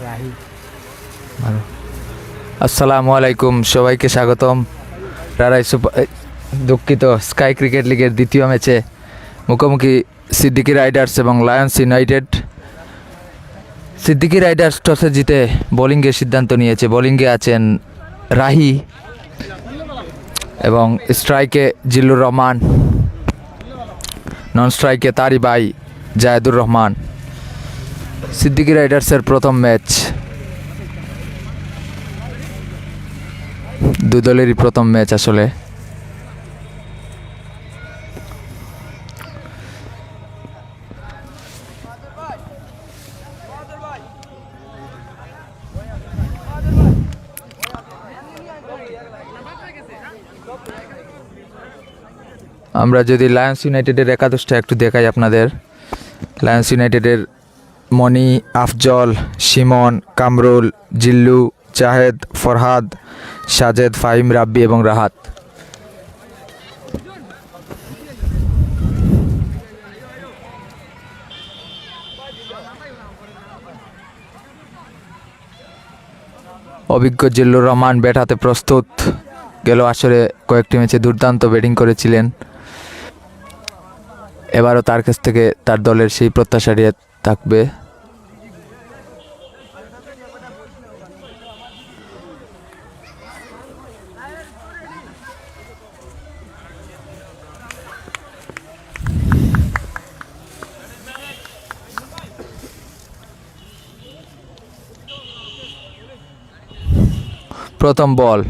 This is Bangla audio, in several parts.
রাহি। আসসালামু আলাইকুম, সবাইকে স্বাগতম। দুঃখিত, স্কাই ক্রিকেট লিগের দ্বিতীয় ম্যাচে মুখোমুখি সিদ্দিকী রাইডার্স এবং লায়ন্স ইউনাইটেড। সিদ্দিকী রাইডার্স টসে জিতে বোলিংয়ের সিদ্ধান্ত নিয়েছে। বোলিংয়ে আছেন রাহি এবং স্ট্রাইকে জিল্লুর রহমান, নন স্ট্রাইকে তারই ভাই জায়েদুর রহমান। সিদ্দিকী রাইডার্সের প্রথম ম্যাচ, দুই দলেরই প্রথম ম্যাচ আসলে। আমরা যদি লায়ন্স ইউনাইটেডের একাদশটা একটু দেখাই আপনাদের। লায়ন্স ইউনাইটেডের মনি, আফজল, শিমন, কামরুল, জিল্লু, জাহেদ, ফরহাদ, সাজেদ, ফাহিম, রাব্বি এবং রাহাত। অভিজ্ঞ জিল্লুর রহমান ব্যাট হাতে প্রস্তুত। গেল আসরে কয়েকটি ম্যাচে দুর্দান্ত ব্যাটিং করেছিলেন। এবারও তার কাছ থেকে তার দলের সেই প্রত্যাশা থাকবে। প্রথম বল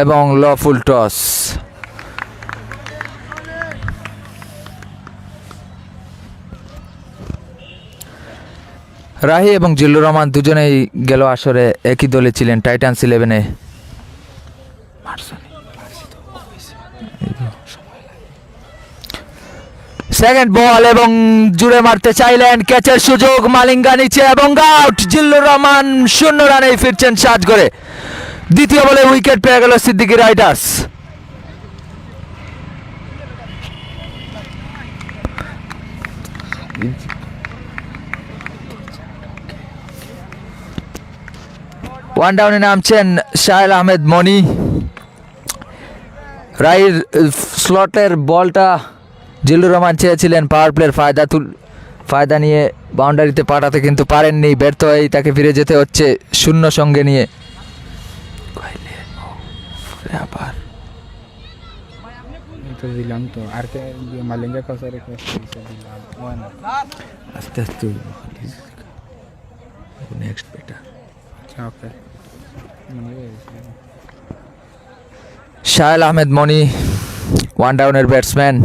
এবং লফুল টস। রাহি এবং জিল্লুর রহমান দুজনেই গেল আসরে একই দলে ছিলেন, টাইটান্স 11-এ। সেকেন্ড বল এবং জুড়ে মারতে চাইলেন, ক্যাচের সুযোগ, মালিঙ্গা নিচে এবং আউট। জিল্লুর রহমান 0 রানেই ফিরছেন 7 করে। দ্বিতীয় বলে উইকেট পেয়ে গেল সিদ্দিকী রাইডার্স। ওয়ান ডাউনে নামছেন শাহেল আহমেদ মনি। রাইর স্লটের বলটা জিল্লুর রহমান চেয়েছিলেন পাওয়ার প্লের ফায়দা নিয়ে বাউন্ডারিতে পাঠাতে, কিন্তু পারেননি। ব্যর্থ হয়েই তাকে ফিরে যেতে হচ্ছে 0 সঙ্গে নিয়ে। আবার দিলাম তো আর মালিঙ্গা কসারে দিলাম আস্তে আস্তে নেক্সট বেটা। ওকে, শাহেল আহমেদ মনি ওয়ান ডাউনের ব্যাটসম্যান।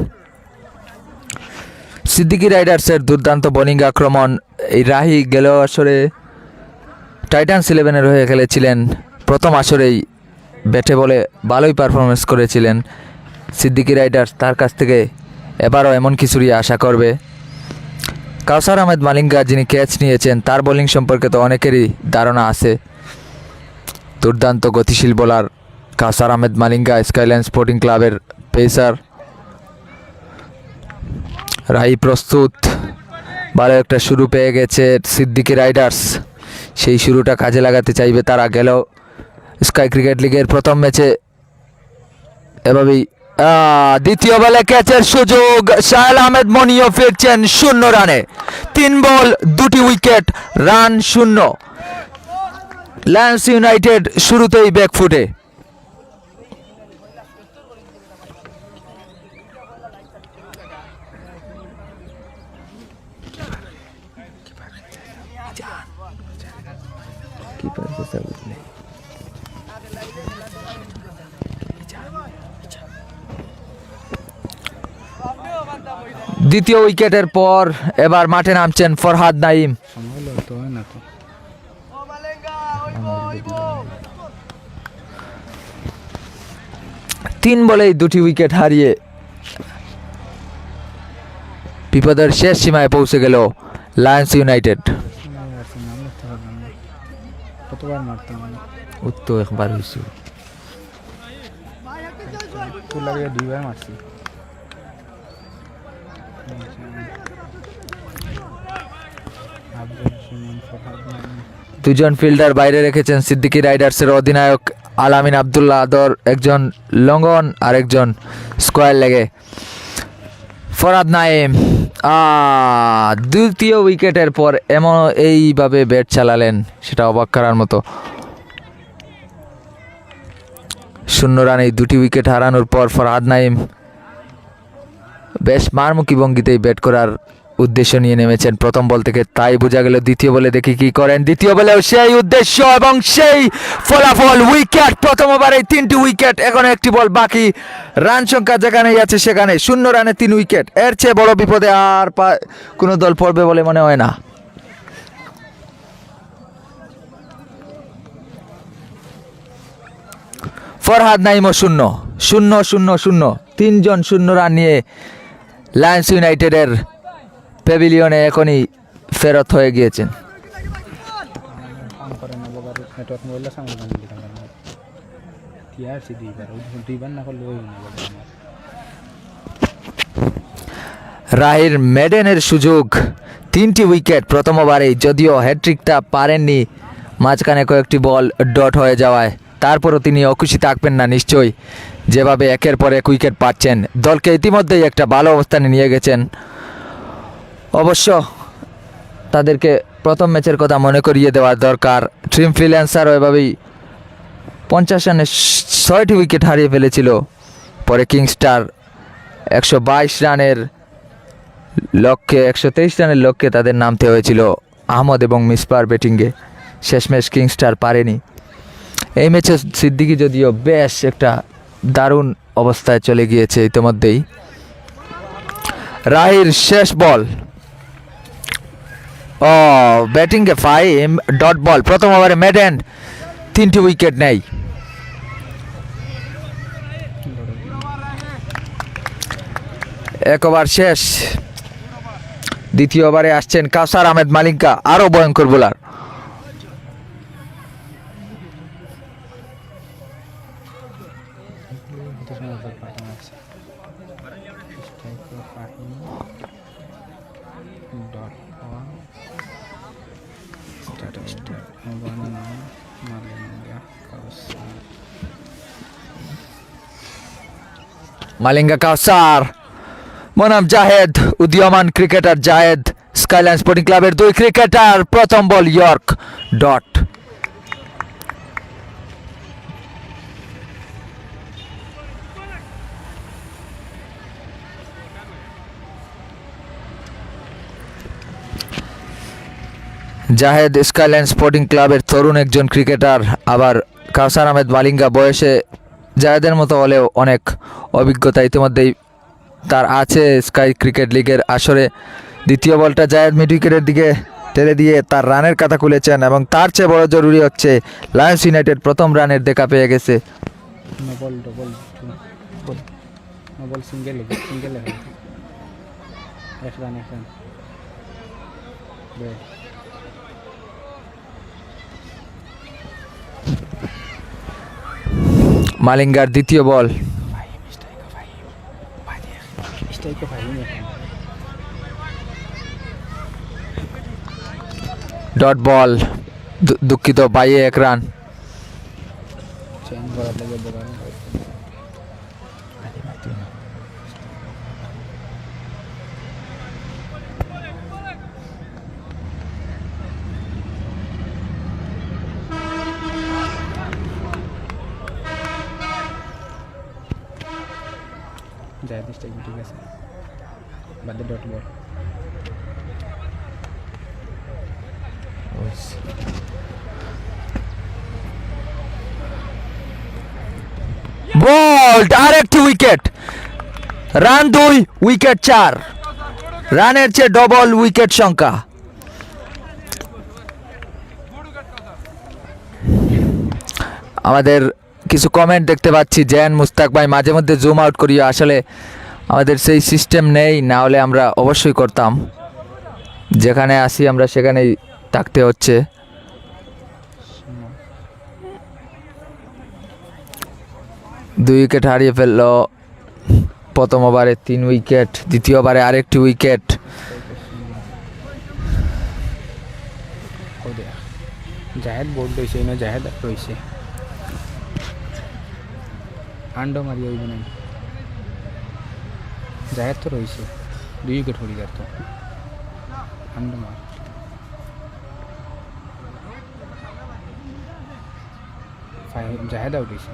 সিদ্দিকী রাইডার্সের দুর্দান্ত বোলিং আক্রমণ। এই রাহি গেল আসরে টাইটান্স 11-এর হয়ে খেলেছিলেন। প্রথম আসরেই ব্যাটে বলে ভালোই পারফরমেন্স করেছিলেন সিদ্দিকী রাইডার্স। তার কাছ থেকে এবারও এমন কিছুরই আশা করবে। কাউসার আহমেদ মালিঙ্গা, যিনি ক্যাচ নিয়েছেন, তার বোলিং সম্পর্কে তো অনেকেরই ধারণা আছে। দুর্দান্ত গতিশীল বোলার কাউসার আহমেদ মালিঙ্গা, স্কাইলাইন স্পোর্টিং ক্লাবের পেসার। রাহি প্রস্তুত। ভালো একটা শুরু পেয়ে গেছে সিদ্দিকী রাইডার্স। সেই শুরুটা কাজে লাগাতে চাইবে তারা। গেল স্কাই ক্রিকেট লিগের প্রথম ম্যাচে এভাবেই। দ্বিতীয় বলে ক্যাচের সুযোগ, শাহেল আহমেদ মনিও ফিরছেন 0 রানে। 3 বল 2টি উইকেট, রান 0। লায়ন্স ইউনাইটেড শুরুতেই ব্যাকফুটে। দ্বিতীয় উইকেটের পর এবার মাঠে নামছেন ফরহাদ নাইম। 3 বলেই 2টি উইকেট হারিয়ে বিপদের শেষ সীমায় পৌঁছে গেল লায়ন্স ইউনাইটেড। কতবার মারতাম তো একবার হয়েছে, দুইবার মারছি। আব্দুল সুমন ফরহাদ নাইম দুজন ফিল্ডার বাইরে রেখেছেন সিদ্দিকী রাইডার্সের অধিনায়ক আলামিন আব্দুল্লাহ আদর, একজন লঙ্গন আর একজন স্কোয়ার লেগে। ফরহাদ নাইম দ্বিতীয় উইকেটের পর এমন এইভাবে ব্যাট চালালেন, সেটা অবাক করার মতো। 0 রানে 2টি উইকেট হারানোর পর ফরহাদ নাইম বেশ মারমুখী ভঙ্গিতেই ব্যাট করার উদ্দেশ্য নিয়ে নেমেছেন প্রথম বল থেকে, তাই বোঝা গেল দ্বিতীয় বলে দেখি কি করেন। দ্বিতীয় বলেও সেই উদ্দেশ্য এবং সেই ফলাফল, উইকেট। প্রথম ওভারে 3টি উইকেট, এখনো একটি বল বাকি। রান সংখ্যা যেখানেই আছে সেখানে 0 রানে 3 উইকেট। এর চেয়ে বড় বিপদে আর কোনো দল পড়বে বলে মনে হয় না। ফরহাদ নাইমও 0-0-0-0, 3 জন 0 রান নিয়ে লায়ন্স ইউনাইটেডের প্যাভিলিয়নে এখনই ফেরত হয়ে গিয়েছেন। কাম করে না বগার নেটওয়ার্ক মোবাইল সামনে গান দিলাম না টিআরসি দুইবার না করলে ওই না বগার আমার রাহির মেডেনের সুযোগ, 3টি উইকেট প্রথম ওভারেই, যদিও হ্যাট্রিকটা পারেননি, মাঝখানে কয়েকটি বল ডট হয়ে যাওয়ায়। তারপরও তিনি অখুশি থাকবেন না নিশ্চয়ই, যেভাবে একের পর এক উইকেট পাচ্ছেন। দলকে ইতিমধ্যেই একটা ভালো অবস্থানে নিয়ে গেছেন। অবশ্য তাদেরকে প্রথম ম্যাচের কথা মনে করিয়ে দেওয়ার দরকার। ট্রিম ফ্রিল্যান্সারও এভাবেই 50 রানে 6টি উইকেট হারিয়ে ফেলেছিল। পরে কিংস্টার 122 রানের লক্ষ্যে 123 রানের লক্ষ্যে তাদের নামতে হয়েছিল আহমদ এবং মিসবার ব্যাটিংয়ে। শেষমেশ কিংস্টার পারেনি। এই ম্যাচে সিদ্দিকী যদিও বেশ একটা দারুণ অবস্থায় চলে গিয়েছে ইতিমধ্যেই। রাহির শেষ বল, ব্যাটিংয়ে ফাইম ডট বল। প্রথম ওভারে মেডেন 3টি উইকেট নেয়। এক ওভার শেষ। দ্বিতীয় ওভারে আসছেন কাউসার আহমেদ মালিঙ্গা, আরও ভয়ঙ্কর বোলার। মালিঙ্গা কাউসার বনাম জাহেদ, উদীয়মান ক্রিকেটার জাহেদ, স্কাইলাইন স্পোর্টিং ক্লাবের 2 ক্রিকেটার। প্রথম ball yorker dot. Zahed skyline sporting ক্লাবের তরুণ একজন ক্রিকেটার, আবার কাউসার আহমেদ মালিঙ্গা বয়সে জাহেদের মতো হলেও অনেক অভিজ্ঞতা ইতিমধ্যেই তার আছে স্কাই ক্রিকেট লিগের আসরে। দ্বিতীয় বলটা জাহেদ মিড উইকেটের দিকে ঠেলে দিয়ে তার রানের কথা খুলেছেন, এবং তার চেয়ে বড় জরুরি হচ্ছে লায়ন্স ইউনাইটেড প্রথম রানের দেখা পেয়ে গেছে। সিঙ্গেল এক রান মালিঙ্গার দ্বিতীয় বল, ডট বল, দুঃখিত, বাইয়ে 1 রান। ঠিক আছে, বাদে ডট বল। বোল্ড, আরেকটি উইকেট। রান 2, উইকেট 4, রানের চেয়ে ডবল উইকেট সংখ্যা। আমাদের কিছু কমেন্ট দেখতে পাচ্ছি, জেন মুস্তাক ভাই মাঝে মধ্যে জুম আউট করিও। আসলে আমাদের সেই সিস্টেম নেই, না হলে আমরা অবশ্যই করতাম। যেখানে আসি আমরা সেখানেই থাকতে হচ্ছে। দুই উইকেট হারিয়ে ফেলল প্রথম ওভারে 3 উইকেট, দ্বিতীয় ওভারে আরেকটি উইকেট। দেখো দেয়া জাহেদ বোর্ড রয়েছে না জাহেদ রয়েছে আন্ডো মারিয়া হইব নাই জাহেদ তো রয়েছে 2 উইকেট হরি যার তো আন্ডো মার জাহেদ আউট হয়েছে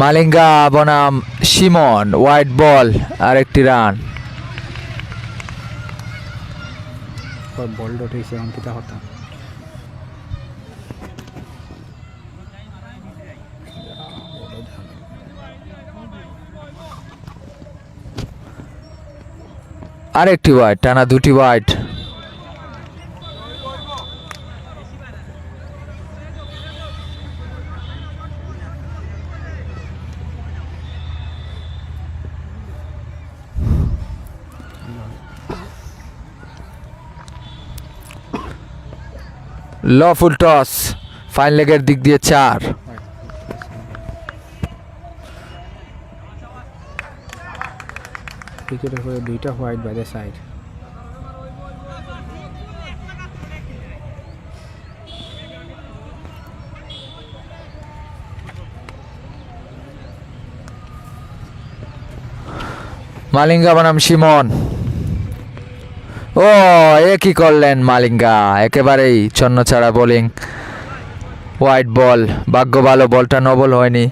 মালিঙ্গা বনাম শিমন হোয়াইট বল আর একটি রান বল ডট হয়েছে অঙ্কিতা হতা আর একটি হোয়াইট টানা দুটি হোয়াইট লফুল টস ফাইন লেগের দিক দিয়ে 4 উইকেটের পরে 2টা white by the side Malinga বনাম শিমন ও কি করলেন মালিঙ্গা একেবারেই ছন্নছাড়া বোলিং হোয়াইট বল ভাগ্য ভালো বলটা নবল হয়নি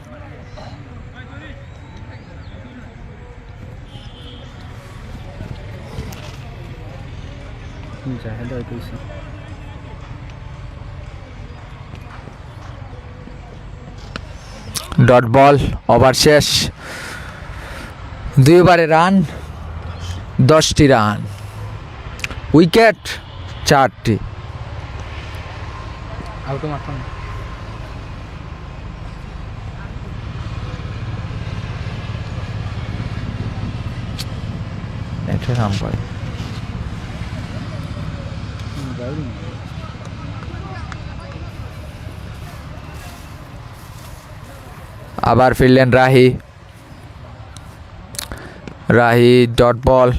জাহেদ আউট হয়েছে ডট বল ওভার শেষ 2 ওভারে রান 10টি রান উইকেট 4টি আউটও মারতাম এটা নাম করে আবার ফিরলেন রাহি ডট বল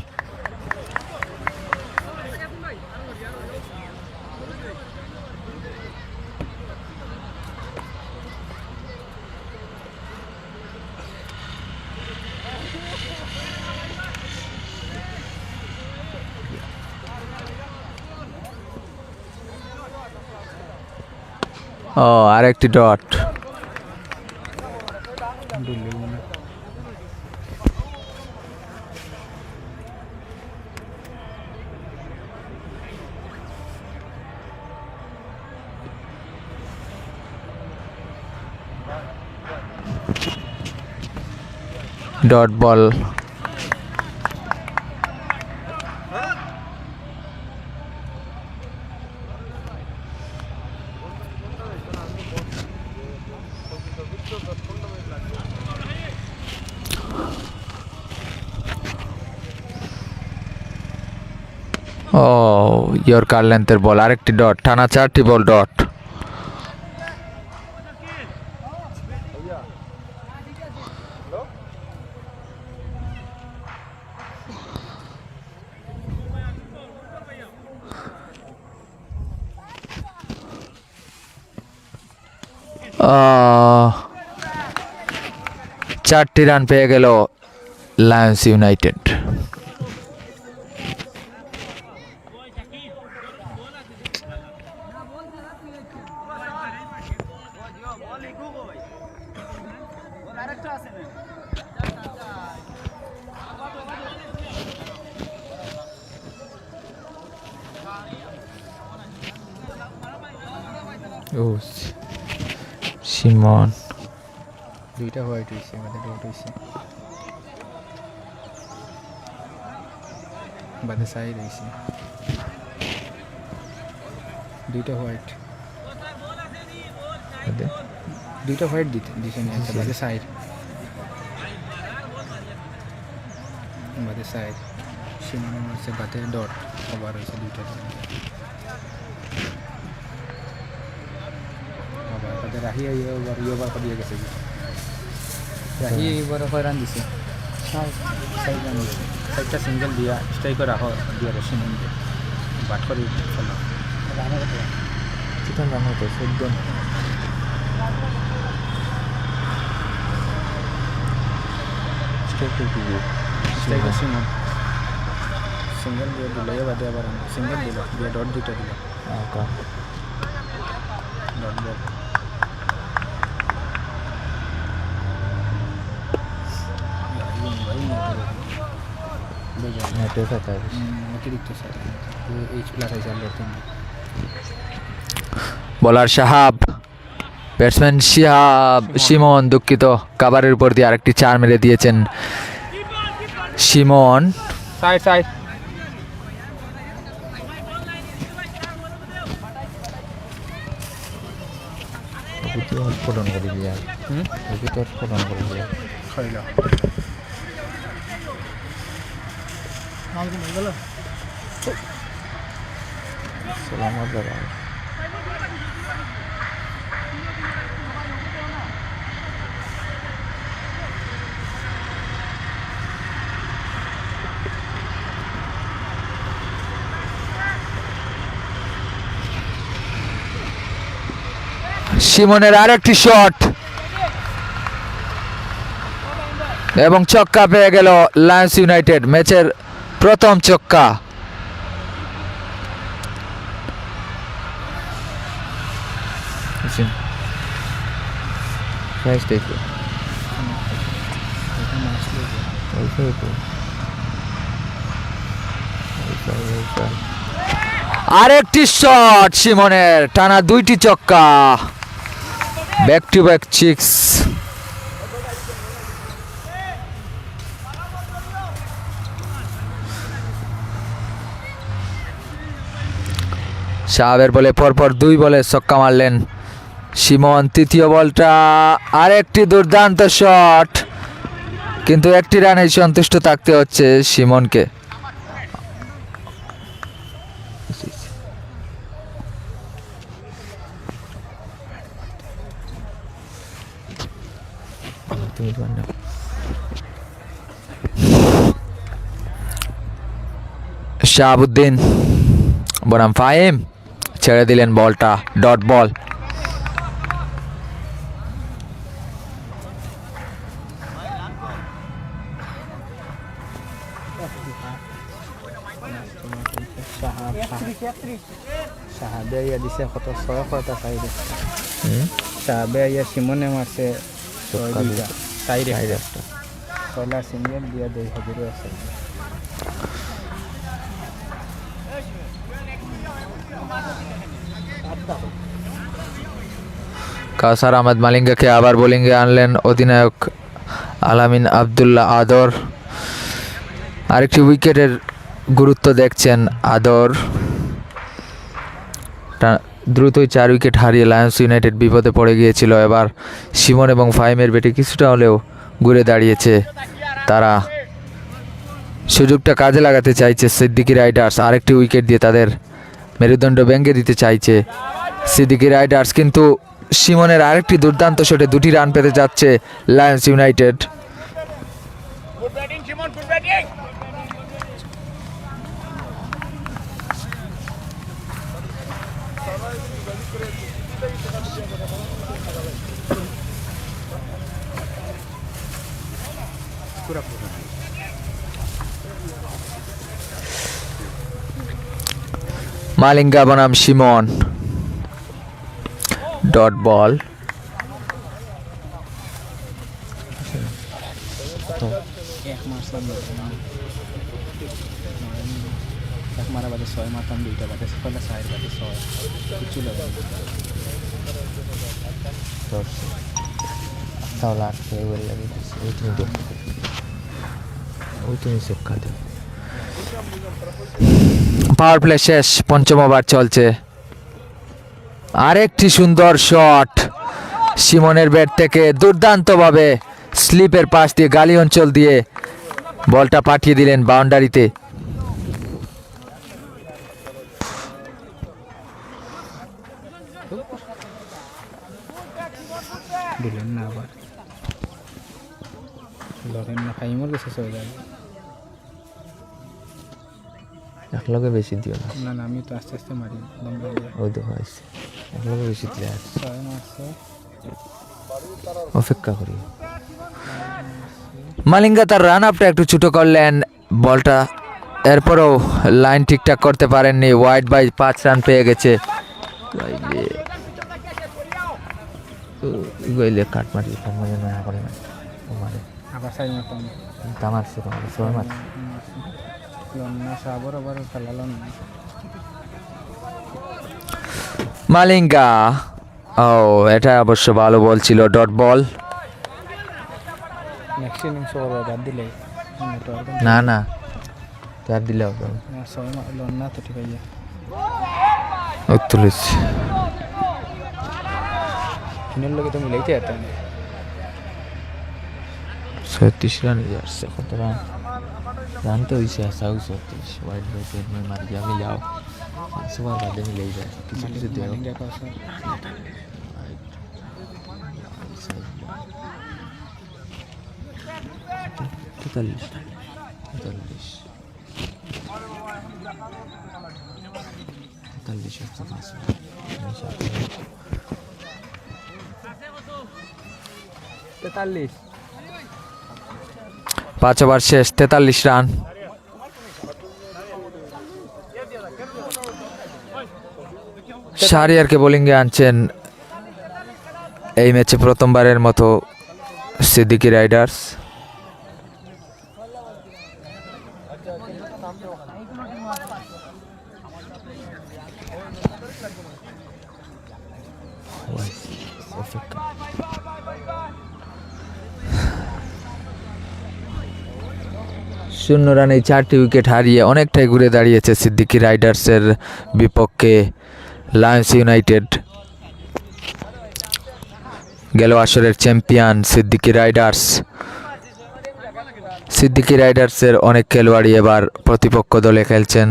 ও আরেকটি ডট ডট বল ও ইয়র্কার লেন্থের বল আরেকটি ডট টানা 4টি বল ডট চারটি রান পেয়ে গেল লায়ন্স ইউনাইটেড ও শিমন 2টা হোয়াইট হয়েছে আমাদের ডট হয়েছে বাদে সাইড হয়েছে 2টা হোয়াইট 2টা হোয়াইট দিছে না বাদে সাইড শিমন হচ্ছে বাদে ডট ওভার হয়েছে 2টা আবার তাদের রাহি ওভার দিয়ে গেছে রাহি এবার হয়রান দিছে সাইড রান দিছে সাইডটা সিঙ্গেল দিয়া স্ট্রাইকার রাখো দিয়া রসি মন দিয়ে বাট করে ফেলো রানের চিকন রান হতো 14 স্ট্রাইকার সিমন সিঙ্গেল দিয়ে দিল বাদে আবার সিঙ্গেল দিল দিয়ে ডট দুটো দিল ডট বল অতিরিক্ত এইচ প্লাস আছে বলার শাহাব, ব্যাটসম্যান সিমন দুঃখিত, কাভারের উপর দিয়ে আরেকটি 4 মেরে দিয়েছেন সিমন। সাইড সাইড স্ফোটন করে দিয়ে স্ফোটন করে দিয়ে খাইল সালামাত দাদা। সিমনের আরেকটি শট এবং ছক্কা পেয়ে গেল লায়ন্স ইউনাইটেড, ম্যাচের প্রথম ছক্কা। আরেকটি শট সিমনের, টানা 2টি ছক্কা, ব্যাক টু ব্যাক 6। শাহাবের বলে পরপর 2 বলে ছক্কা মারলেন সিমন। তৃতীয় বলটা আরেকটি দুর্দান্ত শট, কিন্তু একটি রানেই সন্তুষ্ট থাকতে হচ্ছে সিমনকে। শাহাবুদ্দিন বনাম ফাহিম ছেড়ে দিলেন বলটা, ডট বল। সাহাবে ইয়া দিছে কত 6 কত সাইডে সাহাবে ইয়া সিমনে মারছে 6 সাইডে পয়লা সিঙ্গেল দিয়া 2 হাজার আছে। কাউসার আহমেদ মালিঙ্গাকে আবার বোলিংয়ে আনলেন অধিনায়ক আলামিন আবদুল্লাহ আদর। আরেকটি উইকেটের গুরুত্ব দেখছেন আদর। দ্রুতই 4 উইকেট হারিয়ে লায়ন্স ইউনাইটেড বিপদে পড়ে গিয়েছিল। এবার সিমন এবং ফাহিমের ব্যাটে কিছুটা হলেও ঘুরে দাঁড়িয়েছে তারা, সুযোগটা কাজে লাগাতে চাইছে সিদ্দিকী রাইডার্স। আরেকটি উইকেট দিয়ে তাদের মেরুদণ্ড ভেঙে দিতে চাইছে সিদ্দিকী রাইডার্স, কিন্তু সিমনের আরেকটি দুর্দান্ত শটে 2টি রান পেতে যাচ্ছে লায়ন্স ইউনাইটেড। মালিঙ্গা বনাম সিমন, ডট বল। এক মারা বাদে 6 মারতাম, 2টা বাদে পয়লা 4 বাদে 6 কিছু লাগে পাওয়ার প্লে শেষ, 5ম ওভার চলছে। আরেকটি সুন্দর শট সিমনের ব্যাট থেকে, দুর্দান্তভাবে স্লিপের পাশ দিয়ে গালি অঞ্চল দিয়ে বলটা পাঠিয়ে দিলেন বাউন্ডারিতে। দিলেন না আবার লরেন না ফাইমর কাছে চলে যাবে। এক লগে বেশি দিও না, না না আমি তো আস্তে আস্তে মারি দমরা দিয়ে। ওই তো হয়েছে এক লগে বেশি দিলে আর 6 মারছে। অপেক্ষা করি। মালিঙ্গা তার রান আপটা একটু ছোট করলেন বলটা, এরপরও লাইন ঠিকঠাক করতে পারেননি। ওয়াইড বাই 5 রান পেয়ে গেছে। গইলে কাট মারি না করে না মারে আবার সাইড মারতাম। তামারছে তোমার 6 মাস। লন্না সাবর আবার খেলালন। মালিঙ্গা, ও এটা অবশ্য ভালো বল ছিল, dot ball. Next innings over বাদ দিলে না না তার দিলে হবে না 6 মার লন্না তো ঠিক আছে। 39 কিনের লগে তো মিলাইতে যেতাম। 36 রান যাচ্ছে। কত রান রান তো হয়েছে 37। ওয়াইড বাই 10 মারিয়া মিলাও সবার বাদে মিলেই যায় কিছু কিছু দেও। মালিঙ্গা কাছে 43 5 ওভার শেষ, 43 রান। শাহরিয়ারকে বোলিংয়ে আনছেন এই ম্যাচে প্রথমবারের মতো সিদ্দিকী রাইডার্স। শূন্য রানে 4টি উইকেট হারিয়ে অনেকটাই ঘুরে দাঁড়িয়েছে সিদ্দিকী রাইডার্সের বিপক্ষে লায়ন্স ইউনাইটেড। গেল আসরের চ্যাম্পিয়ন সিদ্দিকী রাইডার্স। সিদ্দিকী রাইডার্সের অনেক খেলোয়াড়ই এবার প্রতিপক্ষ দলে খেলছেন,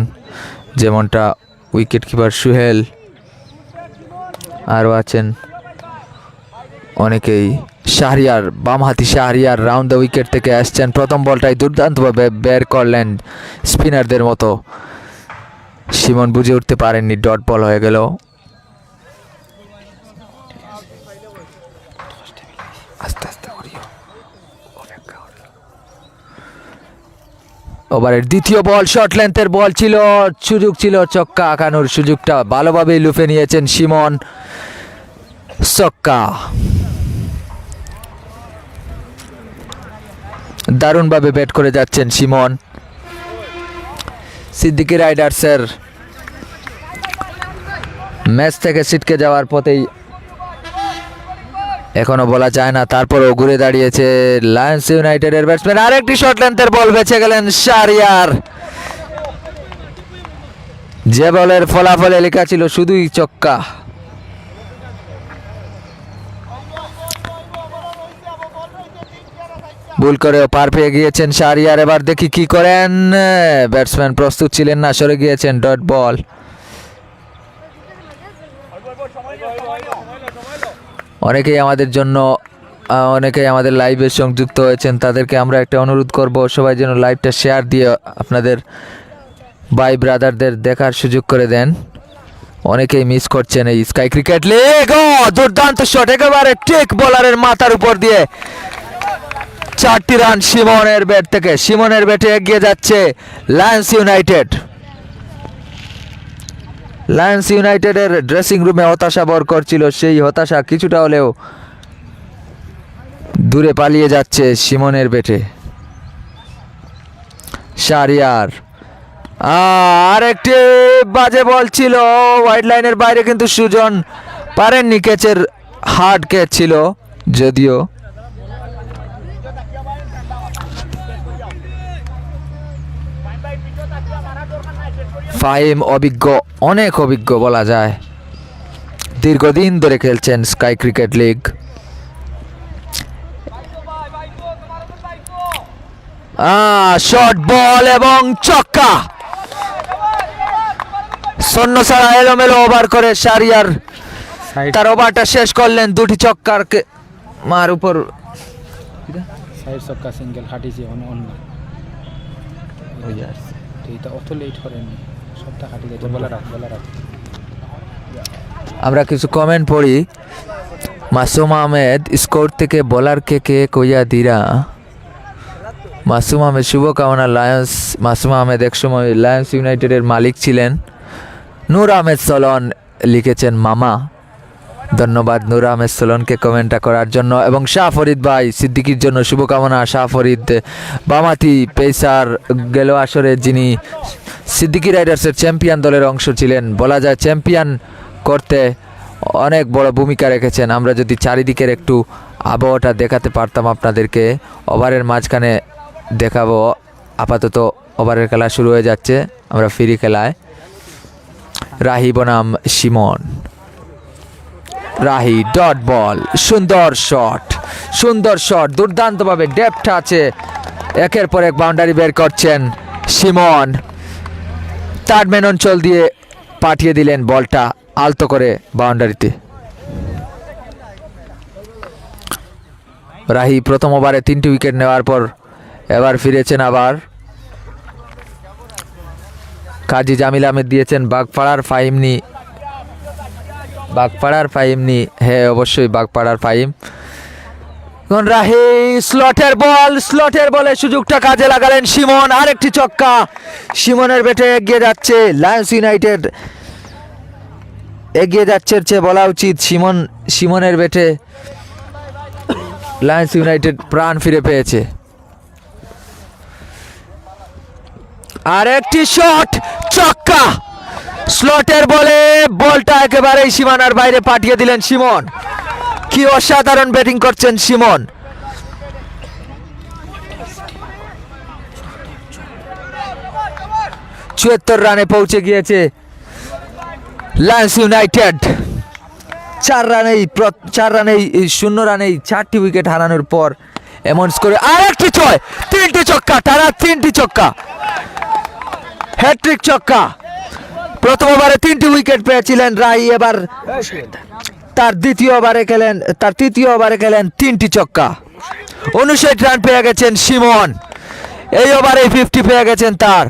যেমনটা উইকেট কিপার সুহেল, আরও আছেন অনেকেই। শাহরিয়ার, বামহাতি শাহরিয়ার রাউন্ড দ্য উইকেট থেকে আসছেন। প্রথম বলটাই দুর্দান্তভাবে বের করলেন স্পিনারদের মতো। সিমন বুঝে উঠতে পারেননি, ডট বল হয়ে গেল। ওভারের দ্বিতীয় বল শর্ট লেন্থের বল ছিল, সুযোগ ছিল ছক্কা আঁকানোর, সুযোগটা ভালোভাবেই লুফে নিয়েছেন সিমন। ছক্কা, দারুণভাবে ব্যাট করে যাচ্ছেন সিমন। সিদ্দিকী রাইডার্সের ম্যাচ থেকে ছিটকে যাওয়ার পথেই এখনো বলা যায় না, তারপরেও ঘুরে দাঁড়িয়েছে লায়ন্স ইউনাইটেডের ব্যাটসম্যান। আরেকটি শর্ট লেন্থের বল বেঁচে গেলেন শাহরিয়ার। যে বলের ফলাফলে লেখা ছিল শুধুই ছক্কা। ভুল করেও পার পেয়ে গিয়েছেন শাহরিয়ার। এবার দেখি কি করেন, ব্যাটসম্যান প্রস্তুত ছিলেন না, সরে গিয়েছেন, ডট বল। অনেকেই আমাদের লাইভে সংযুক্ত হয়েছেন, তাদেরকে আমরা একটা অনুরোধ করব, সবাই যেন লাইভটা শেয়ার দিয়ে আপনাদের ভাই ব্রাদারদের দেখার সুযোগ করে দেন। অনেকেই মিস করছেন এই স্কাই ক্রিকেট লিগ। দুর্দান্ত শট, একেবারে ঠিক বোলারের মাথার উপর দিয়ে 4টি রান সিমনের ব্যাট থেকে। সিমনের ব্যাটে এগিয়ে যাচ্ছে লায়ন্স ইউনাইটেড। লায়ন্স ইউনাইটেডের ড্রেসিং রুমে হতাশা ভর করছিল, সেই হতাশা কিছুটা হলেও দূরে পালিয়ে যাচ্ছে সিমনের ব্যাটে। শাহরিয়ার, আরেকটি বাজে বল ছিল ওয়াইড লাইনের বাইরে, কিন্তু সুজন পারেননি, ক্যাচের হার্ড ক্যাচ ছিল যদিও। ফাহিম অভিজ্ঞ, অনেক অভিজ্ঞ বলা যায়, দীর্ঘদিন ধরে খেলছেন sky cricket league. Short ball এবং ছক্কা। শূন্য ছাড়া এলোমেলো ওভার করে শাহরিয়ার তার ওভারটা শেষ করলেন। দুটি ছক্কার মার উপর সাইড ছক্কা সিঙ্গেল খাটিছে অন্য বুঝাস তো এটা অত লেট করেনি সবটা খাটি যাচ্ছে বলা রাখ আমরা কিছু কমেন্ট পড়ি মাসুম আহমেদ স্কোর থেকে বোলারকে কে কইয়া দিরা মাসুম আহমেদ শুভকামনা লায়ন্স মাসুম আহমেদ একসময় লায়ন্স ইউনাইটেডের মালিক ছিলেন নূর আহমেদ সলন লিখেছেন মামা ধন্যবাদ নূর আহমেদ সলনকে কমেন্টটা করার জন্য এবং শাহ ফরিদ ভাই সিদ্দিকির জন্য শুভকামনা শাহ ফরিদ বামাতি পেসার গেল আসরে যিনি সিদ্দিকি রাইডার্সের চ্যাম্পিয়ন দলের অংশ ছিলেন বলা যায় চ্যাম্পিয়ন করতে অনেক বড় ভূমিকা রেখেছেন আমরা যদি চারিদিকের একটু আবহাওয়াটা দেখাতে পারতাম আপনাদেরকে ওভারের মাঝখানে দেখাবো আপাতত ওভারের খেলা শুরু হয়ে যাচ্ছে আমরা ফ্রি খেলায় রাহি বনাম শিমন রাহি ডট বল সুন্দর শট দুর্দান্তভাবে ডেপথ আছে একের পর এক বাউন্ডারি বের করছেন শিমন থার্ড ম্যান অঞ্চল দিয়ে পাঠিয়ে দিলেন বলটা আলতো করে বাউন্ডারিতে রাহি প্রথম ওভারে 3টি উইকেট নেওয়ার পর এবার ফিরেছেন আবার কাজী জামিল আহমেদ দিয়েছেন বাগপাড়ার ফাহিমনি হ্যাঁ অবশ্যই বাগপাড়ার ফাহিম রাহি স্লটের বলে সুযোগটা কাজে লাগালেন শিমন আরেকটি ছক্কা শিমনের ব্যাটে এগিয়ে যাচ্ছে লায়ন্স ইউনাইটেড এগিয়ে যাচ্ছে চেয়ে বলা উচিত শিমনের ব্যাটে লায়ন্স ইউনাইটেড প্রাণ ফিরে পেয়েছে আরেকটি শট ছক্কা স্লটের বলে বলটা একেবারেই সীমানার বাইরে পাঠিয়ে দিলেন শিমন কি অসাধারণ ব্যাটিং করছেন শিমন ৭৪ রানে পৌঁছে গিয়েছে লায়ন্স ইউনাইটেড 4 রানেই 0 রানেই 4টি উইকেট হারানোর পর এমন স্কোরে আরেকটি 3টি ছক্কা টানা 3টি ছক্কা হ্যাট্রিক ছক্কা প্রথম ওভারে 3টি উইকেট পেয়েছিলেন রাই এবার তার তৃতীয় ওভারে খেলেন 3টি ছক্কা 59 রান পেয়ে গেছেন শিমন এই ওভারে 50 পেয়ে গেছেন তার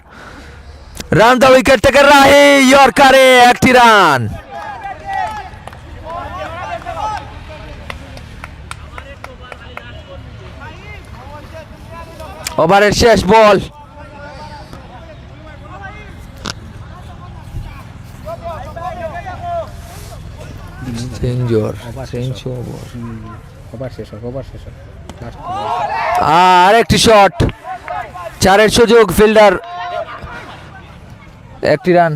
রান দা উইকেট থেকে রাহি ইয়র্কারে 1টি রান ওভারের শেষ বল আর একটি শট 4-এর সুযোগ ফিল্ডার 1টি রান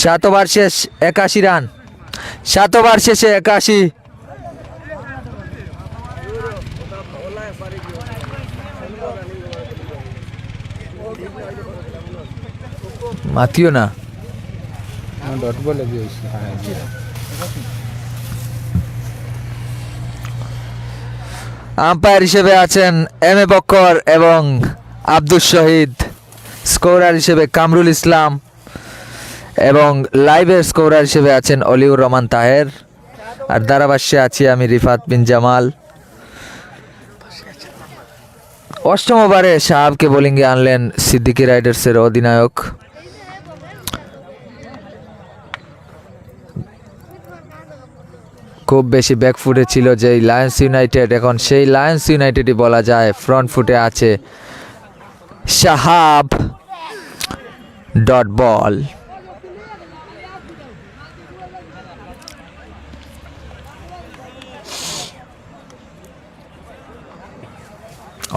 7 ওভার শেষ 81 রান 7 ওভার শেষে 81 মাতিও না ডট বলে দিয়েছি আম্পায়ার হিসেবে আছেন এম এ বক্কর এবং আব্দুল শহীদ স্কোরার হিসেবে কামরুল ইসলাম এবং লাইভের স্কোরার হিসেবে আছেন অলিউর রহমান তাহের আর ধারাভাষ্যে আছি আমি রিফাত বিন জামাল 8ম ওভারে শাহাবকে বোলিংয়ে আনলেন সিদ্দিকি রাইডার্সের অধিনায়ক খুব বেশি ব্যাকফুটে ছিল যে লায়ন্স ইউনাইটেড এখন সেই লায়ন্স ইউনাইটেডই বলা যায় ফ্রন্ট ফুটে আছে শাহাব ডট বল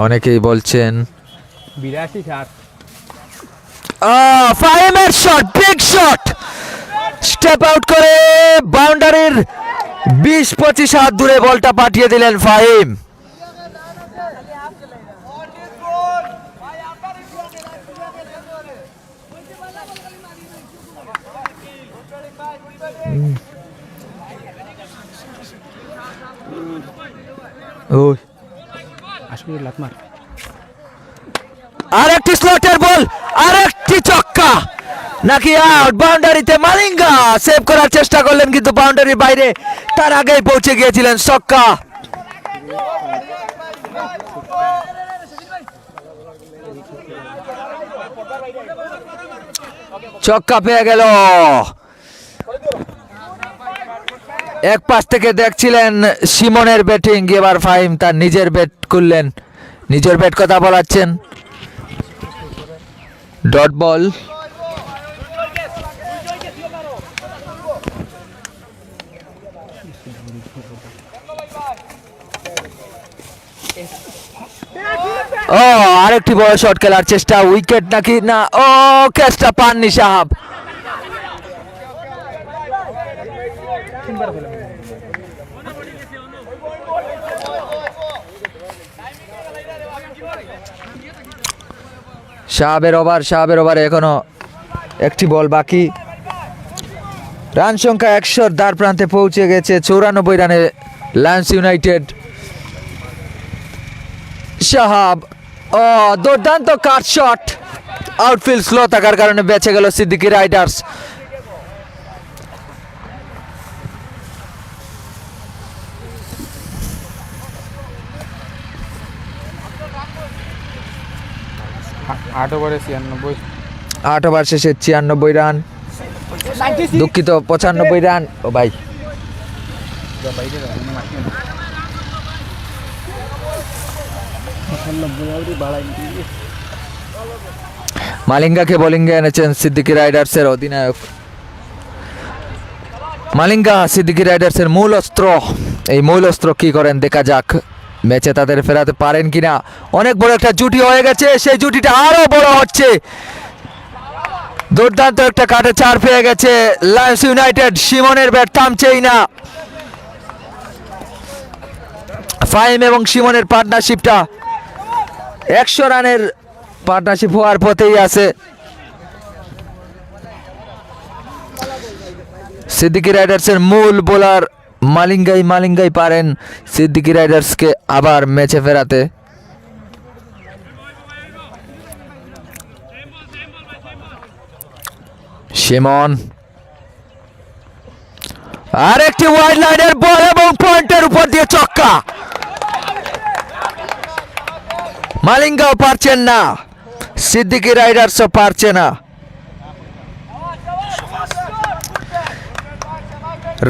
অনেকেই বলছেন 82 শট ফাহিমের shot big shot step out করে বাউন্ডারির 20-25 হাত দূরে বলটা পাঠিয়ে দিলেন ফাহিম আরেকটি স্লটের বল আরেকটি ছক্কা নাকি আউট? বাউন্ডারিতে মালিঙ্গা সেভ করার চেষ্টা করলেন কিন্তু বাউন্ডারির বাইরে, তার আগেই পৌঁছে গিয়েছিলেন ছক্কা। ছক্কা পেয়ে গেল। এক পাশ থেকে দেখছিলেন সিমনের ব্যাটিং, এবার ফাহিম তার নিজের ব্যাট করলেন, নিজের ব্যাট কথা বলাচ্ছেন। Dot ball. ও আরেকটি বড় শট খেলার চেষ্টা, উইকেট নাকি না? ও ক্যাচটা পাননি সাহাব। সাহাবের ওভারে এখনো একটি বল বাকি। রান সংখ্যা 100 দ্বার প্রান্তে পৌঁছে গেছে। 94 রানে লায়ন্স ইউনাইটেড। সাহাব, ও দুর্দান্ত কাট শট, আউটফিল্ড স্লো থাকার কারণে বেঁচে গেল সিদ্দিকী রাইডার্স। আট ওভারে 96, 8 ওভার শেষে 96 রান, দুঃখিত 95 রান। ও ভাই, মালিঙ্গাকে বোলিংয়ে এনেছেন সিদ্দিকী রাইডার্সের অধিনায়ক। মালিঙ্গা সিদ্দিকী রাইডার্সের মূল অস্ত্র। এই মূল অস্ত্র কি করেন দেখা যাক, ম্যাচে তাদের ফেরাতে পারেন কিনা। অনেক বড় একটা জুটি হয়ে গেছে, সেই জুটিটা আরো বড় হচ্ছে। দুর্দান্ত একটা কাটে 4 পেয়ে গেছে লায়ন্স ইউনাইটেড। সিমনের ব্যাট থামছেই না। ফাহিম এবং সিমনের পার্টনারশিপটা 100 রানের পার্টনারশিপ হওয়ার পথেই আছে। সিদ্দিকী রাইডার্সের মূল বোলার মালিঙ্গাই পারেন সিদ্দিকী রাইডার্সকে আবার ম্যাচে ফেরাতে। সিমন, আরেকটি ওয়াইড লাইনের বল এবং পয়েন্টের উপর দিয়ে ছক্কা। মালিঙ্গাও পারছেন না, সিদ্দিকী রাইডার্সও পারছে না।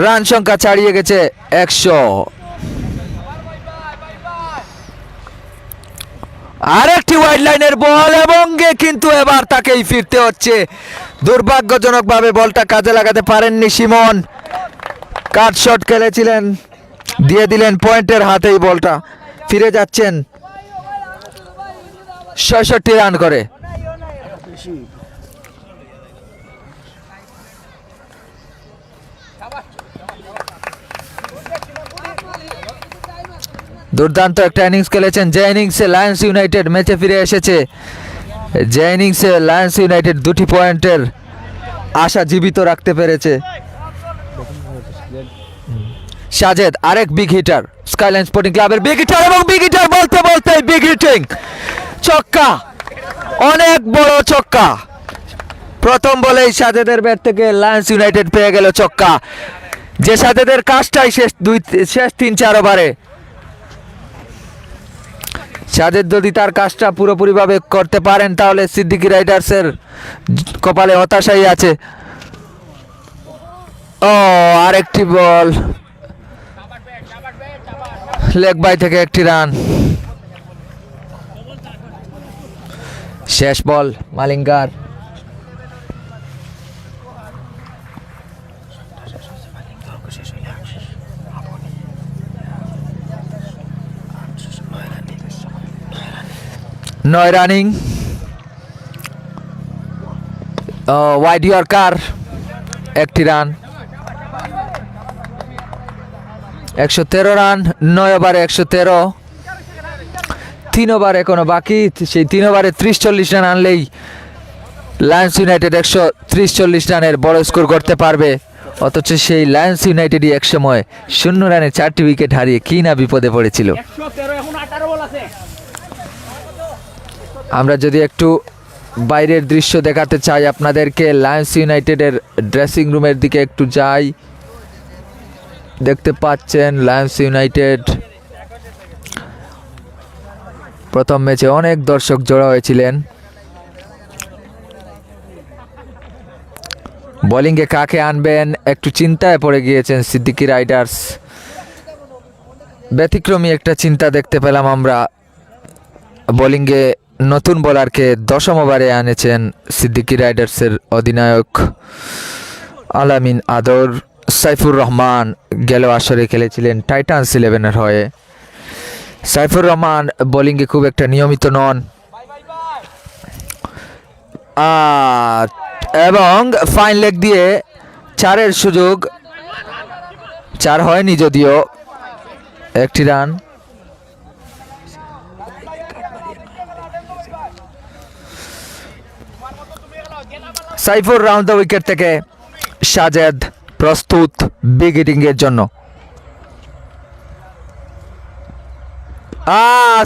রান সংখ্যা ছাড়িয়ে গেছে 100। আরেকটি ওয়াইড লাইনের বল এবং কিন্তু এবার তাকেই ফিরতে হচ্ছে। দুর্ভাগ্যজনকভাবে বলটা কাজে লাগাতে পারেননি সিমন। কাট শট খেলেছিলেন, দিয়ে দিলেন পয়েন্টের হাতেই বলটা। ফিরে যাচ্ছেন 66 রান করে। দুর্দান্ত একটা ইনিংস খেলেছেন, যে ইনিংসে লায়ন্স ইউনাইটেড ম্যাচে ফিরে এসেছে। যে ইনিংসে লায়ন্স ইউনাইটেড 2টি পয়েন্টের আশা জীবিত রাখতে পেরেছে। সাজেদ আরেক বিগ হিটার, স্কাইলাইন স্পোর্টিং ক্লাবের বিগ হিটার, এবং বিগ হিটার বলতে বলতে বিগ হিটিং ছক্কা, অনেক বড় ছক্কা। প্রথম বলেই সাজেদের ব্যাট থেকে লায়ন্স ইউনাইটেড পেয়ে গেল ছক্কা, যে সাজেদের কাজটাই শেষ 3-4 ওভারে। সাজেদ যদি তার কাজটা পুরোপুরিভাবে করতে পারেন তাহলে সিদ্দিকী রাইডার্সের কপালে হতাশাই আছে। ও আরেকটি বল, লেগ বাই থেকে একটি রান। শেষ বল মালিঙ্গার। নয় রানিং, ওয়াইড ইয়র্কার, একটি রান। 113 রান, 9 ওভারে 113। 3 ওভার এখনো বাকি, সেই 3 ওভারে 30-40 রান আনলেই লায়ন্স ইউনাইটেড 130-40 রানের বড় স্কোর করতে পারবে। অথচ সেই লায়ন্স ইউনাইটেডই একসময় 0 রানে 4টি উইকেট হারিয়ে কি না বিপদে পড়েছিল। আমরা যদি একটু বাইরের দৃশ্য দেখাতে চাই আপনাদেরকে। লায়ন্স ইউনাইটেডের ড্রেসিং রুমের দিকে একটু যাই। দেখতে পাচ্ছেন লায়ন্স ইউনাইটেড প্রথম ম্যাচে অনেক দর্শক জড়ো হয়েছিলেন। বোলিংয়ে কাকে আনবেন একটু চিন্তায় পড়ে গিয়েছেন সিদ্দিকী রাইডার্স। ব্যতিক্রমী একটা চিন্তা দেখতে পেলাম আমরা। বোলিংয়ে নতুন বোলারকে 10ম ওভারে আনেছেন সিদ্দিকী রাইডার্সের অধিনায়ক আলামিন আদর। সাইফুর রহমান গেল আসরে খেলেছিলেন টাইটান্স 11-এর হয়ে। সাইফুর রহমান বোলিংয়ে খুব একটা নিয়মিত নন, এবং ফাইন লেগ দিয়ে 4-এর সুযোগ, 4 হয়নি যদিও, 1টি run. Saifur round the wicket থেকে সাজেদ প্রস্তুত বিগ হিটিংয়ের জন্য।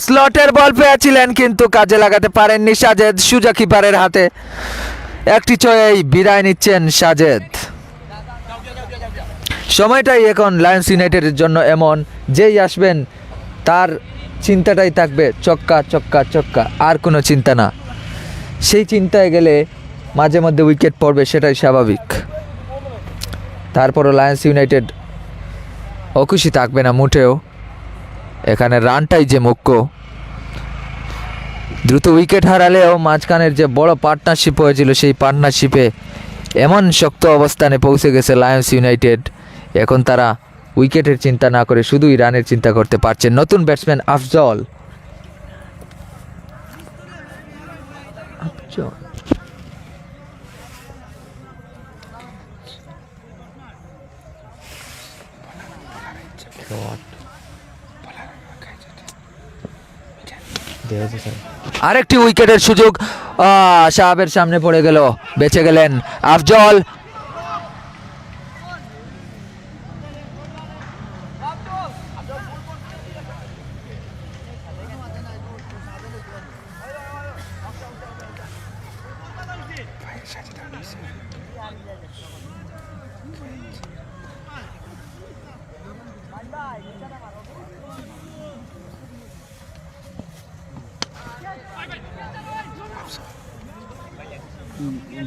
স্লটের বল পেয়েছিলেন কিন্তু কাজে লাগাতে পারেননি সাজেদ। সুজা কিপারের হাতে একটি ছয়েই বিদায় নিচ্ছেন সাজেদ। সময়টাই এখন লায়ন্স ইউনাইটেডের জন্য এমন, যেই আসবেন তার চিন্তাটাই থাকবে ছক্কা ছক্কা ছক্কা, আর কোনো চিন্তা না। সেই চিন্তায় গেলে মাঝে মধ্যে উইকেট পড়বে, সেটাই স্বাভাবিক। তারপরও লায়ন্স ইউনাইটেড অখুশি থাকবে না মোটেও। এখানে রানটাই যে মুখ্য। দ্রুত উইকেট হারালেও মাঝখানের যে বড় পার্টনারশিপ হয়েছিল, সেই পার্টনারশিপে এমন শক্ত অবস্থানে পৌঁছে গেছে লায়ন্স ইউনাইটেড। এখন তারা উইকেটের চিন্তা না করে শুধুই রানের চিন্তা করতে পারছেন। নতুন ব্যাটসম্যান আফজল। আরেকটি উইকেটের সুযোগ শাহাবের সামনে পড়ে গেল, বেঁচে গেলেন আফজল।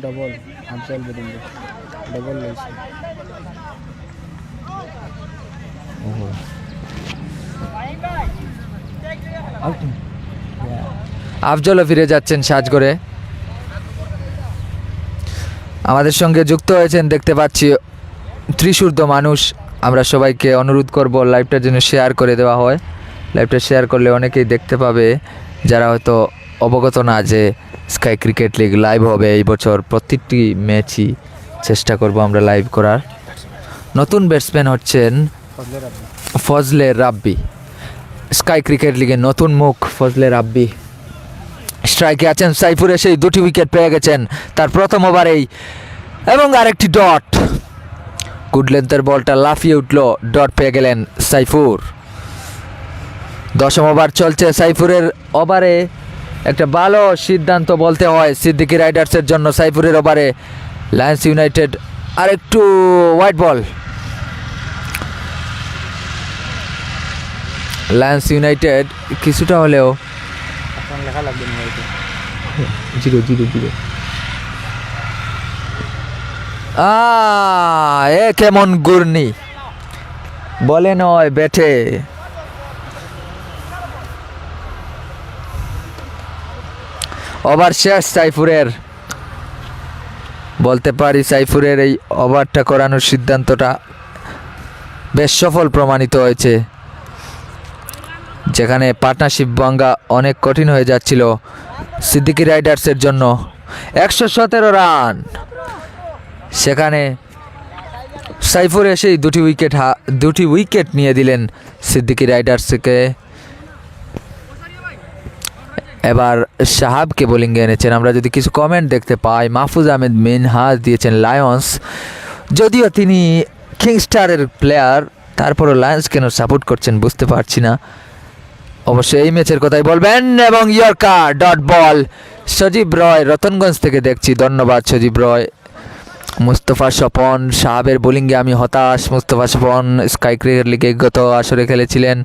डबल अफजल बदेंगे, डबल लेसे আফজলও ফিরে যাচ্ছেন সাজগড়ে। আমাদের সঙ্গে যুক্ত হয়েছেন দেখতে পাচ্ছি ত্রিশূর্ধ্ব মানুষ। আমরা সবাইকে অনুরোধ করব লাইভটার জন্য শেয়ার করে দেওয়া হয়। লাইভটা শেয়ার করলে অনেকেই দেখতে পাবে যারা হয়তো অবগত না যে স্কাই ক্রিকেট লিগ লাইভ হবে এই বছর। প্রত্যেকটি ম্যাচই চেষ্টা করব আমরা লাইভ করার। নতুন ব্যাটসম্যান হচ্ছেন ফজলে রাব্বি। স্কাই ক্রিকেট লিগের নতুন মুখ ফজলে রাব্বি। স্ট্রাইকে আছেন সাইফুর, সেই 2টি উইকেট পেয়ে গেছেন তার প্রথম ওভারেই, এবং আরেকটি ডট। গুড লেন্থের বলটা লাফিয়ে উঠল, ডট পেয়ে গেলেন সাইফুর। 10ম ওভার চলছে। সাইফুরের ওভারে একটা ভালো সিদ্ধান্ত বলতে হয় সিদ্দিকী রাইডার্সের জন্য। সাইফুরের ওভারে লায়ন্স ইউনাইটেড আরেকটু হোয়াইট বল। লায়ন্স ইউনাইটেড কিছুটা হলেও লেখা লাগবে না, 0-0-0। এ কেমন গুর্নি, বলে নয় ব্যাটে। ওভার শেষ সাইফুরের। বলতে পারি সাইফুরের এই ওভারটা করানোর সিদ্ধান্তটা বেশ সফল প্রমাণিত হয়েছে, যেখানে পার্টনারশিপ ভাঙ্গা অনেক কঠিন হয়ে যাচ্ছিল সিদ্দিকী রাইডার্সের জন্য। 117 রান, সেখানে সাইফুর এসেই 2টি উইকেট নিয়ে দিলেন সিদ্দিকী রাইডার্সকে। এবার শাহাবকে বোলিংয়ে এনেছেন। আমরা যদি কিছু কমেন্ট দেখতে পাই, মাহফুজ আহমেদ মিনহাজ দিয়েছেন লায়ন্স। যদিও তিনি কিংস্টারের প্লেয়ার, তারপরও লায়ন্স কেন সাপোর্ট করছেন বুঝতে পারছি না। অবশ্যই এই ম্যাচের কথাই বলবেন। এবং ইয়র্কার ডট বল সজীব রয় রতনগঞ্জ থেকে দেখছি, ধন্যবাদ সজীব রয়। মুস্তফা স্বপন সাহাবের বোলিংয়ে আমি হতাশ। মুস্তফা স্বপন স্কাই ক্রিকেট লিগে গত আসরে খেলেছিলেন।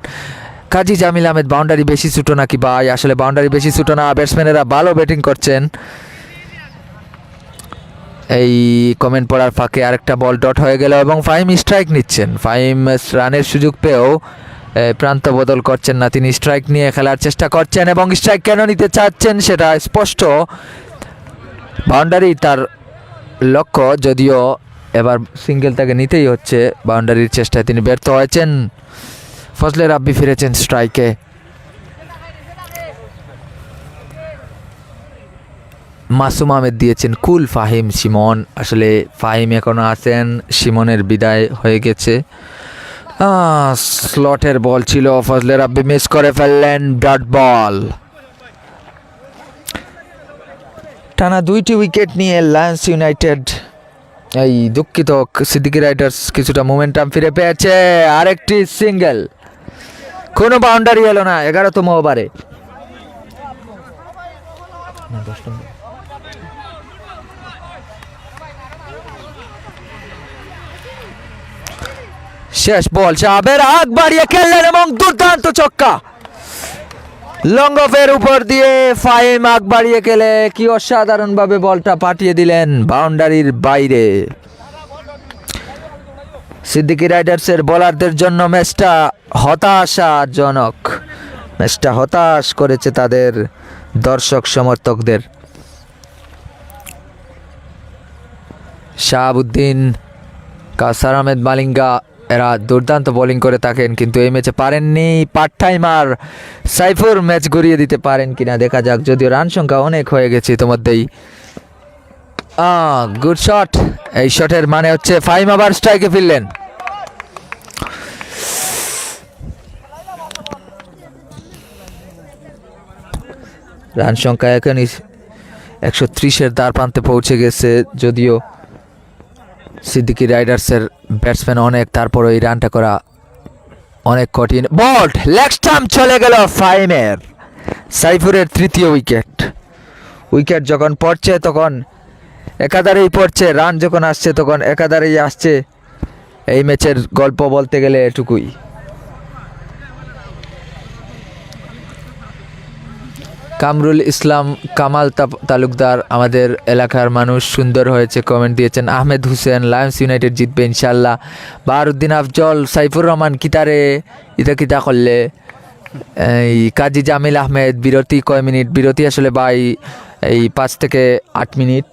কাজী জামিল আহমেদ বাউন্ডারি বেশি ছুটো নাকি ভাই? আসলে বাউন্ডারি বেশি ছুটো না, ব্যাটসম্যানেরা ভালো ব্যাটিং করছেন। এই কমেন্ট পড়ার ফাঁকে আরেকটা বল ডট হয়ে গেল এবং ফাহিম স্ট্রাইক নিচ্ছেন। ফাহিম রানের সুযোগ পেয়েও প্রান্ত বদল করছেন না, তিনি স্ট্রাইক নিয়ে খেলার চেষ্টা করছেন এবং স্ট্রাইক কেন নিতে চাচ্ছেন সেটা স্পষ্ট। বাউন্ডারি তার লক্ষ্য, যদিও এবার সিঙ্গেল তাকে নিতেই হচ্ছে। বাউন্ডারির চেষ্টায় তিনি ব্যর্থ হয়েছেন। ফজলে রাব্বি ফিরেছেন স্ট্রাইকে। মাসুম আহমেদ দিয়েছেন কুল ফাহিম সিমন। আসলে ফাহিম এখনো আছেন, সিমনের বিদায় হয়ে গেছে। স্লটের বল ছিল, ফজলে রাব্বি মিস করে ফেললেন, ডট বল। টানা 2টি উইকেট নিয়ে লায়ন্স ইউনাইটেড, এই দুঃখিত সিদ্দিকী রাইডার্স কিছুটা মোমেন্টাম ফিরে পেয়েছে। আরেকটি সিঙ্গেল, কোনো বাউন্ডারি এলো না 11তম ওভারে। শেষ বল, শাহাবের আগ বাড়িয়ে খেললেন এবং দুর্দান্ত ছক্কা। লং অফের উপর দিয়ে ফাহিম আগ বাড়িয়ে খেলে কি অসাধারণভাবে বলটা পাঠিয়ে দিলেন বাউন্ডারির বাইরে। সিদ্দিকী রাইডার্সের বোলারদের জন্য ম্যাচটা হতাশাজনক, ম্যাচটা হতাশ করেছে তাদের দর্শক সমর্থকদের। শাহাবুদ্দিন, কাসার আহমেদ মালিঙ্গা এরা দুর্দান্ত বোলিং করে থাকেন, কিন্তু এই ম্যাচে পারেননি। পার্ট টাইমার সাইফুর ম্যাচ ঘুরিয়ে দিতে পারেন কিনা দেখা যাক, যদিও রান সংখ্যা অনেক হয়ে গেছে ইতিমধ্যেই। গুড শট, এই শটের মানে হচ্ছে ফাহিম আবার স্ট্রাইকে ফিরলেন। রান সংখ্যা এখনই 130-এর দ্বার প্রান্তে পৌঁছে গেছে, যদিও সিদ্দিকী রাইডার্সের ব্যাটসম্যান অনেক, তারপরে এই রানটা করা অনেক কঠিন। বল লেগ স্টাম্প চলে গেল ফাহিমের। সাইফুরের 3য় উইকেট। উইকেট যখন পড়ছে তখন একাধারেই পড়ছে, রান যখন আসছে তখন একাধারেই আসছে। এই ম্যাচের গল্প বলতে গেলে এটুকুই। কামরুল ইসলাম কামাল তালুকদার, আমাদের এলাকার মানুষ, সুন্দর হয়েছে কমেন্ট দিয়েছেন। আহমেদ হুসেন, লায়ন্স ইউনাইটেড জিতবে ইনশাল্লাহ। বাহারুদ্দিন আফজল, সাইফুর রহমান কিতারে কিতা করলে। এই কাজী জামিল আহমেদ, বিরতি কয় মিনিট? বিরতি আসলে ভাই এই 5 থেকে 8 মিনিট।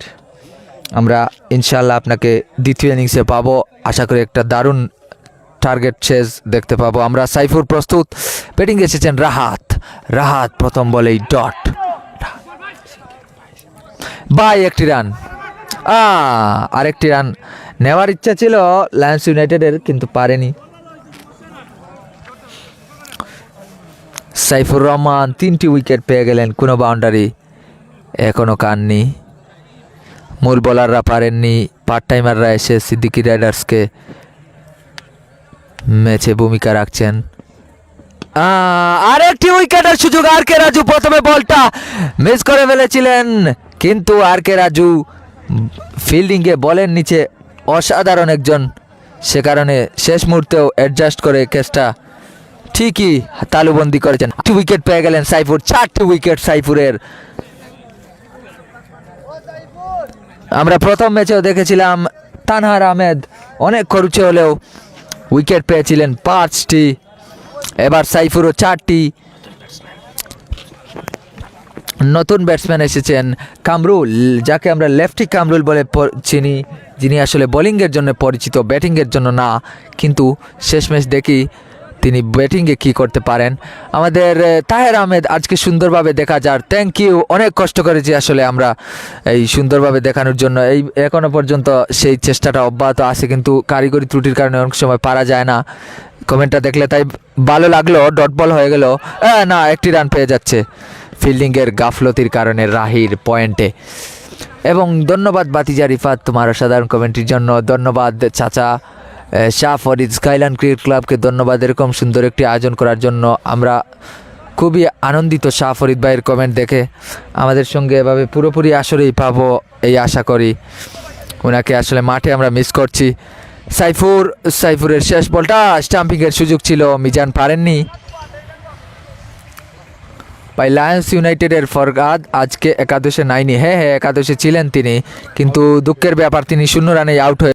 আমরা ইনশাল্লাহ আপনাকে দ্বিতীয় ইনিংসে পাবো, আশা করি একটা দারুণ টার্গেট শেষ দেখতে পাবো আমরা। সাইফুর প্রস্তুত, ব্যাটিং এসেছেন রাহাত। রাহাত প্রথম বলেই ডট, বাই একটি রান। আরেকটি রান নেওয়ার ইচ্ছা ছিল লায়ন্স ইউনাইটেডের, কিন্তু পারেনি। সাইফুর রহমান 3টি উইকেট পেয়ে গেলেন, কোনো বাউন্ডারি এখনো কাননি। মূল বোলাররা পারেননি, পার্ট টাইমাররা এসে সিদ্দিকী রাইডার্সকে ম্যাচে ভূমিকা রাখছেন। আরেকটি উইকেটের সুযোগ। আর কে রাজু প্রথমে বলটা মিস করে ফেলেছিলেন, কিন্তু আর কে রাজু ফিল্ডিংয়ে বলের নিচে অসাধারণ একজন, সে কারণে শেষ মুহূর্তেও অ্যাডজাস্ট করে ক্যাচটা ঠিকই তালুবন্দি করেছেন। 2 উইকেট পেয়ে গেলেন সাইফুর, 4টি উইকেট সাইফুরের। আমরা প্রথম ম্যাচেও দেখেছিলাম তানহার আহমেদ অনেক খরুচে হলেও উইকেট পেয়েছিলেন 5টি, এবার সাইফুরও 4টি। নতুন ব্যাটসম্যান এসেছেন কামরুল, যাকে আমরা লেফটি কামরুল বলে চিনি, যিনি আসলে বোলিংয়ের জন্য পরিচিত, ব্যাটিংয়ের জন্য না। কিন্তু শেষমেশ দেখি তিনি ব্যাটিংয়ে কী করতে পারেন। আমাদের তাহের আহমেদ আজকে সুন্দরভাবে দেখা যার, থ্যাংক ইউ। অনেক কষ্ট করেছি আসলে আমরা এই সুন্দরভাবে দেখানোর জন্য, এই এখনও পর্যন্ত সেই চেষ্টাটা অব্যাহত আছে, কিন্তু কারিগরি ত্রুটির কারণে অনেক সময় পারা যায় না। কমেন্টটা দেখলে তাই ভালো লাগলো। ডট বল হয়ে গেল না, একটি রান পেয়ে যাচ্ছে ফিল্ডিংয়ের গাফলতির কারণে রাহির পয়েন্টে। এবং ধন্যবাদ বাতিজা রিফাত তোমার অসাধারণ কমেন্ট্রির জন্য। ধন্যবাদ চাচা শাহ ফরিদ, স্কাইল্যান্ড ক্রিকেট ক্লাবকে ধন্যবাদ এরকম সুন্দর একটি আয়োজন করার জন্য। আমরা খুবই আনন্দিত শাহ ফরিদ ভাইয়ের কমেন্ট দেখে। আমাদের সঙ্গে এভাবে পুরোপুরি আসরেই পাবো এই আশা করি। ওনাকে আসলে মাঠে আমরা মিস করছি। সাইফুরের শেষ বলটা স্টাম্পিংয়ের সুযোগ ছিল, মিজান পারেননি। ভাই লায়ন্স ইউনাইটেডের ফরহাদ আজকে একাদশে নাইনি। হ্যাঁ একাদশে ছিলেন তিনি, কিন্তু দুঃখের ব্যাপার তিনি 0 রানেই আউট হয়ে